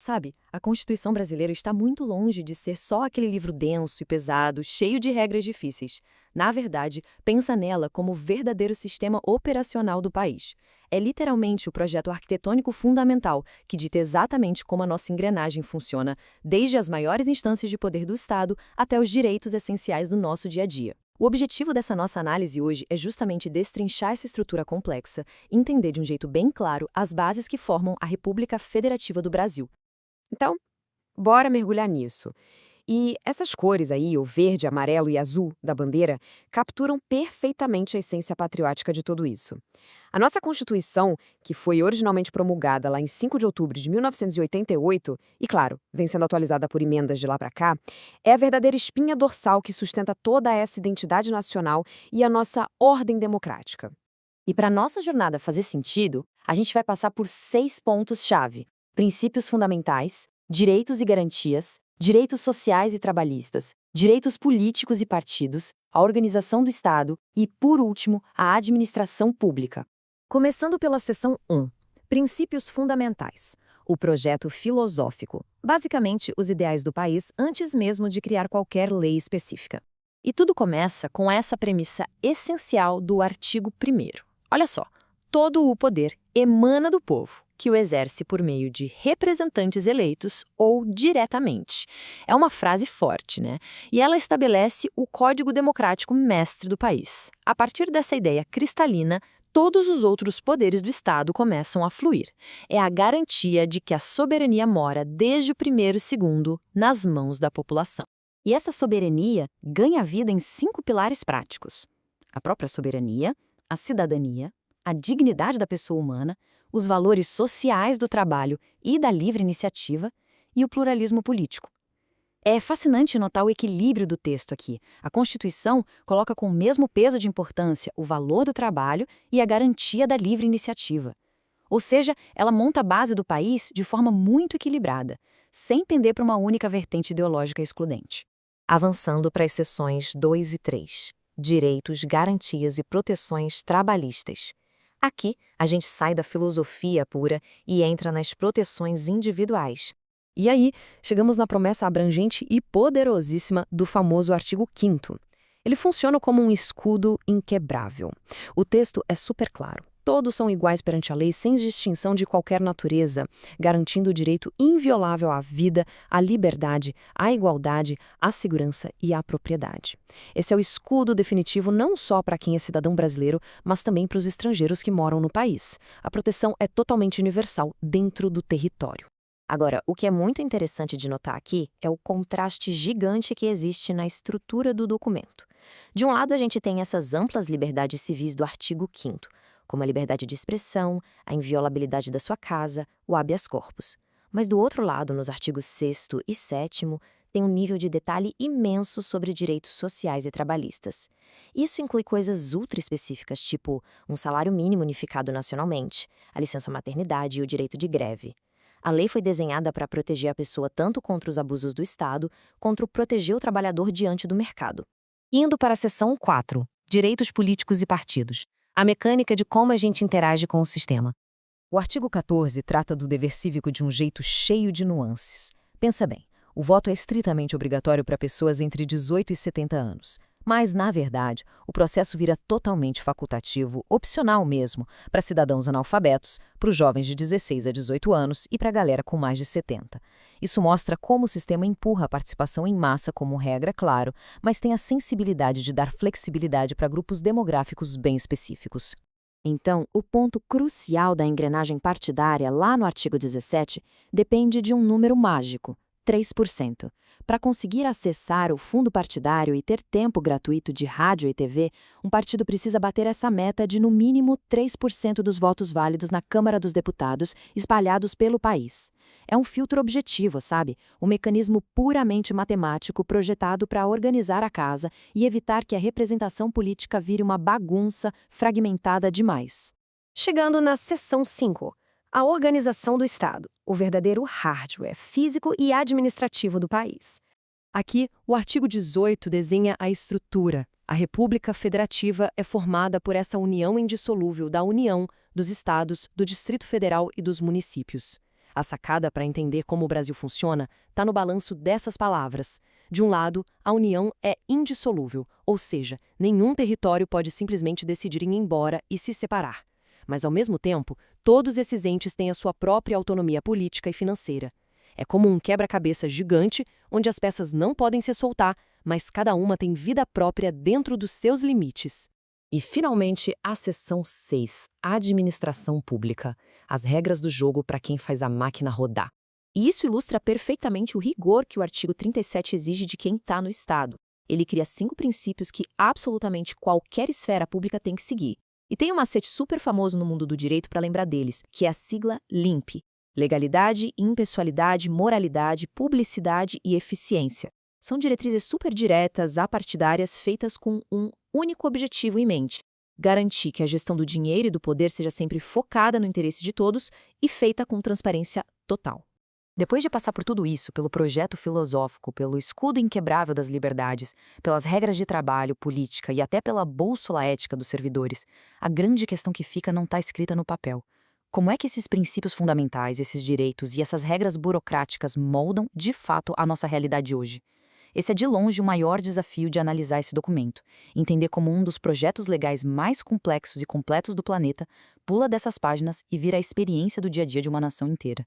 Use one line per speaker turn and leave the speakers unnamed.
Sabe, a Constituição brasileira está muito longe de ser só aquele livro denso e pesado, cheio de regras difíceis. Na verdade, pensa nela como o verdadeiro sistema operacional do país. É literalmente o projeto arquitetônico fundamental que dita exatamente como a nossa engrenagem funciona, desde as maiores instâncias de poder do Estado até os direitos essenciais do nosso dia a dia. O objetivo dessa nossa análise hoje é justamente destrinchar essa estrutura complexa e entender de um jeito bem claro as bases que formam a República Federativa do Brasil.
Então, bora mergulhar nisso. E essas cores aí, o verde, amarelo e azul da bandeira, capturam perfeitamente a essência patriótica de tudo isso. A nossa Constituição, que foi originalmente promulgada lá em 5 de outubro de 1988, e claro, vem sendo atualizada por emendas de lá para cá, é a verdadeira espinha dorsal que sustenta toda essa identidade nacional e a nossa ordem democrática.
E para nossa jornada fazer sentido, a gente vai passar por 6 pontos-chave: princípios fundamentais, direitos e garantias, direitos sociais e trabalhistas, direitos políticos e partidos, a organização do Estado e, por último, a administração pública. Começando pela seção 1, princípios fundamentais. O projeto filosófico, basicamente os ideais do país antes mesmo de criar qualquer lei específica. E tudo começa com essa premissa essencial do artigo 1º. Olha só, todo o poder emana do povo, que o exerce por meio de representantes eleitos ou diretamente. É uma frase forte, né? E ela estabelece o Código Democrático Mestre do país. A partir dessa ideia cristalina, todos os outros poderes do Estado começam a fluir. É a garantia de que a soberania mora desde o primeiro segundo nas mãos da população. E essa soberania ganha vida em 5 pilares práticos: a própria soberania, a cidadania, a dignidade da pessoa humana, os valores sociais do trabalho e da livre iniciativa e o pluralismo político. É fascinante notar o equilíbrio do texto aqui. A Constituição coloca com o mesmo peso de importância o valor do trabalho e a garantia da livre iniciativa. Ou seja, ela monta a base do país de forma muito equilibrada, sem pender para uma única vertente ideológica excludente. Avançando para as seções 2 e 3. Direitos, garantias e proteções trabalhistas. Aqui, a gente sai da filosofia pura e entra nas proteções individuais. E aí, chegamos na promessa abrangente e poderosíssima do famoso artigo 5º. Ele funciona como um escudo inquebrável. O texto é super claro. Todos são iguais perante a lei sem distinção de qualquer natureza, garantindo o direito inviolável à vida, à liberdade, à igualdade, à segurança e à propriedade. Esse é o escudo definitivo não só para quem é cidadão brasileiro, mas também para os estrangeiros que moram no país. A proteção é totalmente universal dentro do território. Agora, o que é muito interessante de notar aqui é o contraste gigante que existe na estrutura do documento. De um lado, a gente tem essas amplas liberdades civis do artigo 5º, como a liberdade de expressão, a inviolabilidade da sua casa, o habeas corpus. Mas do outro lado, nos artigos 6º e 7º, tem um nível de detalhe imenso sobre direitos sociais e trabalhistas. Isso inclui coisas ultra específicas, tipo um salário mínimo unificado nacionalmente, a licença maternidade e o direito de greve. A lei foi desenhada para proteger a pessoa tanto contra os abusos do Estado, quanto proteger o trabalhador diante do mercado. Indo para a seção 4, direitos políticos e partidos. A mecânica de como a gente interage com o sistema. O artigo 14 trata do dever cívico de um jeito cheio de nuances. Pensa bem, o voto é estritamente obrigatório para pessoas entre 18 e 70 anos. Mas, na verdade, o processo vira totalmente facultativo, opcional mesmo, para cidadãos analfabetos, para os jovens de 16 a 18 anos e para a galera com mais de 70. Isso mostra como o sistema empurra a participação em massa como regra, claro, mas tem a sensibilidade de dar flexibilidade para grupos demográficos bem específicos. Então, o ponto crucial da engrenagem partidária, lá no artigo 17, depende de um número mágico: 3%. Para conseguir acessar o fundo partidário e ter tempo gratuito de rádio e TV, um partido precisa bater essa meta de, no mínimo, 3% dos votos válidos na Câmara dos Deputados, espalhados pelo país. É um filtro objetivo, sabe? Um mecanismo puramente matemático projetado para organizar a casa e evitar que a representação política vire uma bagunça fragmentada demais. Chegando na seção 5. A organização do Estado, o verdadeiro hardware físico e administrativo do país. Aqui, o artigo 18 desenha a estrutura. A República Federativa é formada por essa união indissolúvel da União, dos Estados, do Distrito Federal e dos municípios. A sacada para entender como o Brasil funciona está no balanço dessas palavras. De um lado, a união é indissolúvel, ou seja, nenhum território pode simplesmente decidir ir embora e se separar. Mas, ao mesmo tempo, todos esses entes têm a sua própria autonomia política e financeira. É como um quebra-cabeça gigante, onde as peças não podem se soltar, mas cada uma tem vida própria dentro dos seus limites. E, finalmente, a seção 6, Administração Pública. As regras do jogo para quem faz a máquina rodar.
E isso ilustra perfeitamente o rigor que o artigo 37 exige de quem está no Estado. Ele cria 5 princípios que absolutamente qualquer esfera pública tem que seguir. E tem um macete super famoso no mundo do direito para lembrar deles, que é a sigla LIMP. Legalidade, impessoalidade, moralidade, publicidade e eficiência. São diretrizes super diretas, apartidárias, feitas com um único objetivo em mente: garantir que a gestão do dinheiro e do poder seja sempre focada no interesse de todos e feita com transparência total.
Depois de passar por tudo isso, pelo projeto filosófico, pelo escudo inquebrável das liberdades, pelas regras de trabalho, política e até pela bússola ética dos servidores, a grande questão que fica não está escrita no papel. Como é que esses princípios fundamentais, esses direitos e essas regras burocráticas moldam, de fato, a nossa realidade hoje? Esse é de longe o maior desafio de analisar esse documento, entender como um dos projetos legais mais complexos e completos do planeta pula dessas páginas e vira a experiência do dia a dia de uma nação inteira.